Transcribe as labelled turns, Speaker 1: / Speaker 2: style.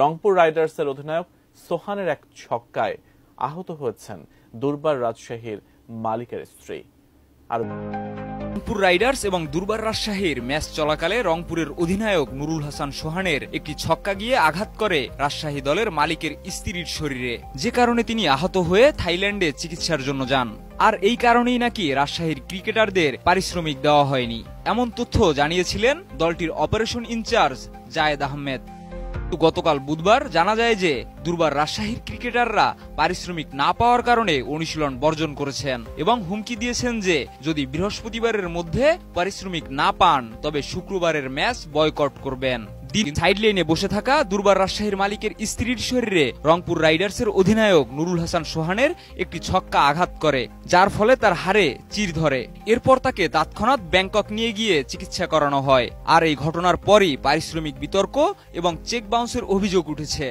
Speaker 1: রংপুর রাইডার্সের অধিনায়ক সোহানের এক ছক্কায় আহত হয়েছেন দুর্বার রাজশাহীর মালিকের স্ত্রী। আর
Speaker 2: রংপুর রাইডার্স এবং দুর্বার রাজশাহীর ম্যাচ চলাকালে রংপুরের অধিনায়ক নুরুল হাসান সোহানের একটি ছক্কা গিয়ে আঘাত করে রাজশাহী দলের মালিকের স্ত্রীর শরীরে, যে কারণে তিনি আহত হয়ে থাইল্যান্ডে চিকিৎসার জন্য যান। আর এই কারণেই নাকি রাজশাহীর ক্রিকেটারদের পারিশ্রমিক দেওয়া হয়নি, এমন তথ্য জানিয়েছিলেন দলটির অপারেশন ইনচার্জ জায়েদ আহমেদ। গতকাল বুধবার জানা যায় যে দুর্বার রাজশাহীর ক্রিকেটাররা পারিশ্রমিক না পাওয়ার কারণে অনুশীলন বর্জন করেছেন এবং হুমকি দিয়েছেন যে যদি বৃহস্পতিবারের মধ্যে পারিশ্রমিক না পান তবে শুক্রবারের ম্যাচ বয়কট করবেন। সাইডলাইনে বসে থাকা দুর্বার রাজশাহীর মালিকের স্ত্রীর শরীরে রংপুর রাইডার্সের অধিনায়ক নুরুল হাসান সোহানের একটি ছক্কা আঘাত করে, যার ফলে তার হাড়ে চির ধরে। এরপর তাকে তৎক্ষণাৎ ব্যাংকক নিয়ে গিয়ে চিকিৎসা করানো হয়। আর এই ঘটনার পরই পারিশ্রমিক বিতর্ক এবং চেক বাউন্সের অভিযোগ উঠেছে।